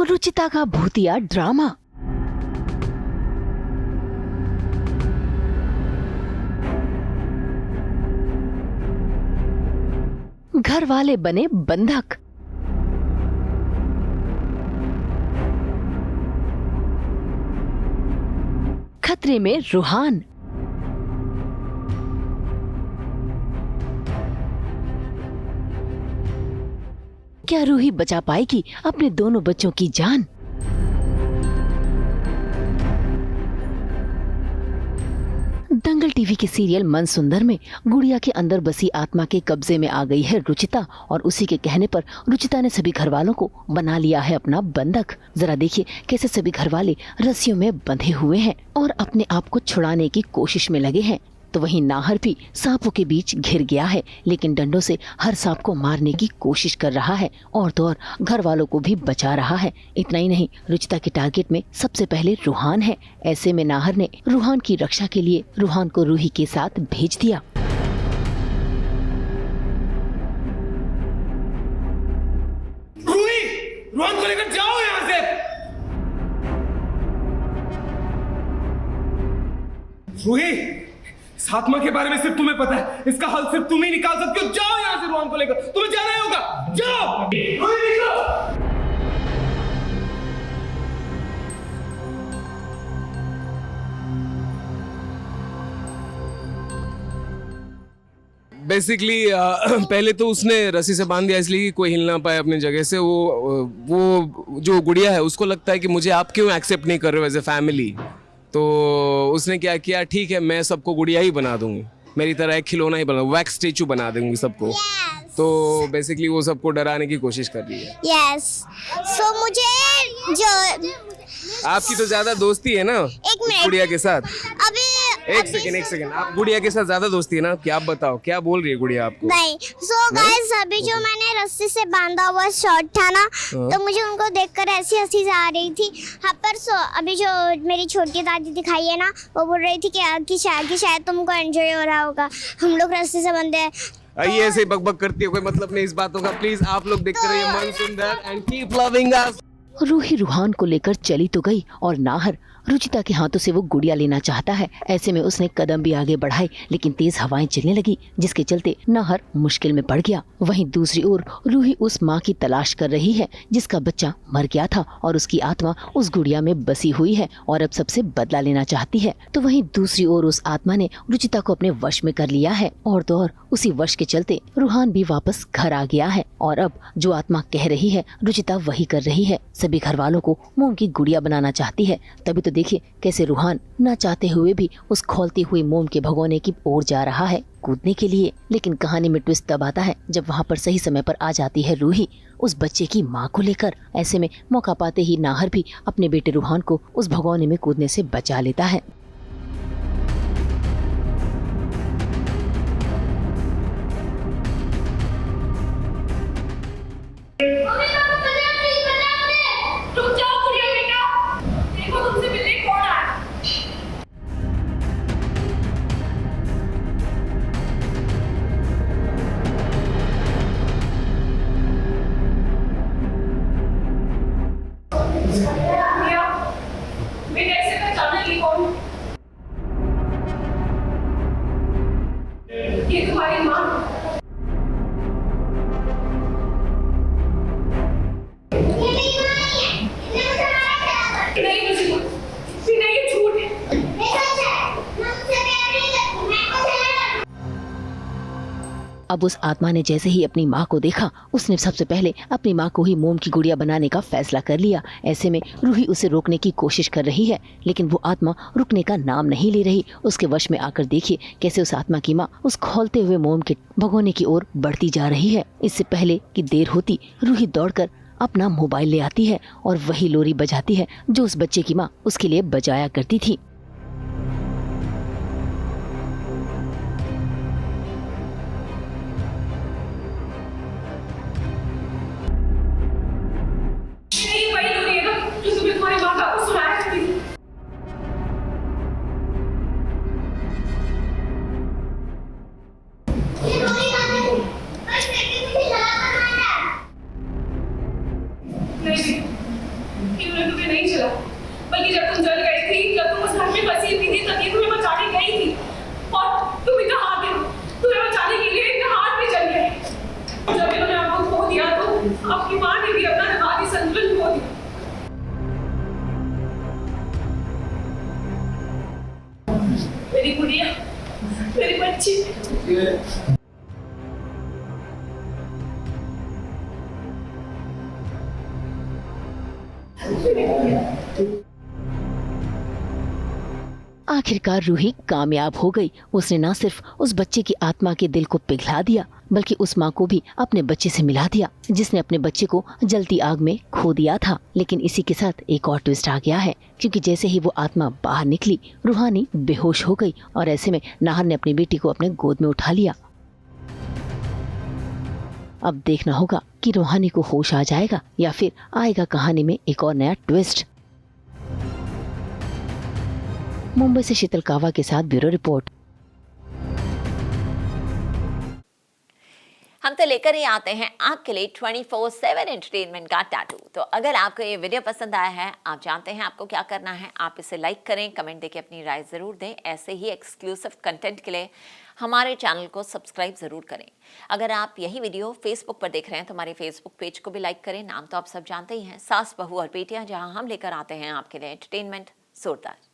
रुचिता का भूतिया ड्रामा। घर वाले बने बंधक। खतरे में रूहान। क्या रूही बचा पाएगी अपने दोनों बच्चों की जान? दंगल टीवी के सीरियल मन सुंदर में गुड़िया के अंदर बसी आत्मा के कब्जे में आ गई है रुचिता, और उसी के कहने पर रुचिता ने सभी घरवालों को बना लिया है अपना बंधक। जरा देखिए कैसे सभी घरवाले रस्सियों में बंधे हुए हैं और अपने आप को छुड़ाने की कोशिश में लगे हैं। तो वहीं नाहर भी सांपों के बीच घिर गया है, लेकिन डंडों से हर सांप को मारने की कोशिश कर रहा है और तो और घर वालों को भी बचा रहा है। इतना ही नहीं, रुचिता के टारगेट में सबसे पहले रूहान है। ऐसे में नाहर ने रूहान की रक्षा के लिए रूहान को रूही के साथ भेज दिया। रूहान को लेकर जाओ यहाँ से। रूही, इस आत्मा के बारे में सिर्फ तुम्हें पता है, इसका हल सिर्फ तुम ही निकाल सकते हो। जाओ यहाँ से रूहान को लेकर, तुम्हें जाना ही होगा। जाओ रूही, निकलो। बेसिकली पहले तो उसने रस्सी से बांध दिया इसलिए कि कोई हिल ना पाए अपनी जगह से। वो जो गुड़िया है उसको लगता है कि मुझे आप क्यों एक्सेप्ट नहीं कर रहे हो एज ए फैमिली। तो उसने क्या किया, ठीक है मैं सबको गुड़िया ही बना दूंगी, मेरी तरह एक खिलौना ही बना, वैक्स स्टैचू बना दूंगी सबको। तो बेसिकली वो सबको डराने की कोशिश कर रही है। यस, सो मुझे जो आपकी तो ज्यादा दोस्ती है ना गुड़िया के साथ। अभी एक सेकंड, आप गुड़िया के साथ ज्यादा दोस्ती है ना? क्या आप बताओ, क्या बोल रही है गुड़िया आपको? नहीं, सो गाइस अभी जो मैंने रस्सी से बांधा हुआ शॉर्ट था ना, तो मुझे उनको देखकर ऐसी हंसी आ रही थी। हाँ, पर अभी जो मेरी छोटी दादी दिखाई है ना, वो बोल रही थी कि शायद तुमको एंजॉय हो रहा होगा, हम लोग रस्सी से बंधे हैं। ये ऐसे बकबक करती है, कोई मतलब नहीं इस बातों का। प्लीज आप लोग देखते रहिए Mann Sundar and keep loving us. Ruhi Ruhaan को लेकर चली तो गई और नाहर रुचिता के हाथों से वो गुड़िया लेना चाहता है। ऐसे में उसने कदम भी आगे बढ़ाए, लेकिन तेज हवाएं चलने लगी, जिसके चलते नाहर मुश्किल में पड़ गया। वहीं दूसरी ओर रूही उस माँ की तलाश कर रही है जिसका बच्चा मर गया था और उसकी आत्मा उस गुड़िया में बसी हुई है और अब सबसे बदला लेना चाहती है। तो वहीं दूसरी ओर उस आत्मा ने रुचिता को अपने वश में कर लिया है और तो और उसी वश के चलते रूहान भी वापस घर आ गया है। और अब जो आत्मा कह रही है रुचिता वही कर रही है, सभी घर वालों को मोम की गुड़िया बनाना चाहती है। तभी तो देखिए कैसे रूहान न चाहते हुए भी उस खोलती हुई मोम के भगोने की ओर जा रहा है कूदने के लिए। लेकिन कहानी में ट्विस्ट तब आता है जब वहाँ पर सही समय पर आ जाती है रूही उस बच्चे की माँ को लेकर। ऐसे में मौका पाते ही नाहर भी अपने बेटे रूहान को उस भगोने में कूदने से बचा लेता है। ये तुम्हारी माँ अब उस आत्मा ने जैसे ही अपनी माँ को देखा, उसने सबसे पहले अपनी माँ को ही मोम की गुड़िया बनाने का फैसला कर लिया। ऐसे में रूही उसे रोकने की कोशिश कर रही है, लेकिन वो आत्मा रुकने का नाम नहीं ले रही। उसके वश में आकर देखिए कैसे उस आत्मा की माँ उस खोलते हुए मोम के भगोने की ओर बढ़ती जा रही है। इससे पहले कि देर होती, रूही दौड़कर अपना मोबाइल ले आती है और वही लोरी बजाती है जो उस बच्चे की माँ उसके लिए बजाया करती थी। आपकी माँ ने भी अपना दिमागी संतुलन खो दिया। मेरी गुड़िया, मेरी बच्ची। आखिरकार रूही कामयाब हो गई। उसने न सिर्फ उस बच्चे की आत्मा के दिल को पिघला दिया, बल्कि उस माँ को भी अपने बच्चे से मिला दिया, जिसने अपने बच्चे को जलती आग में खो दिया था। लेकिन इसी के साथ एक और ट्विस्ट आ गया है, क्योंकि जैसे ही वो आत्मा बाहर निकली, रूहानी बेहोश हो गई और ऐसे में नाहर ने अपनी बेटी को अपने गोद में उठा लिया। अब देखना होगा कि रूहानी को होश आ जाएगा या फिर आएगा कहानी में एक और नया ट्विस्ट। मुंबई से शीतल कावा के साथ ब्यूरो रिपोर्ट। हम तो लेकर ही आते हैं आपके लिए 24/7 एंटरटेनमेंट का टैटू। तो अगर आपको ये वीडियो पसंद आया है, आप जानते हैं आपको क्या करना है। आप इसे लाइक करें, कमेंट देके अपनी राय ज़रूर दें। ऐसे ही एक्सक्लूसिव कंटेंट के लिए हमारे चैनल को सब्सक्राइब ज़रूर करें। अगर आप यही वीडियो फेसबुक पर देख रहे हैं तो हमारे फेसबुक पेज को भी लाइक करें। नाम तो आप सब जानते ही हैं, सास बहू और बेटियां, जहां हम लेकर आते हैं आपके लिए एंटरटेनमेंट जोरदार।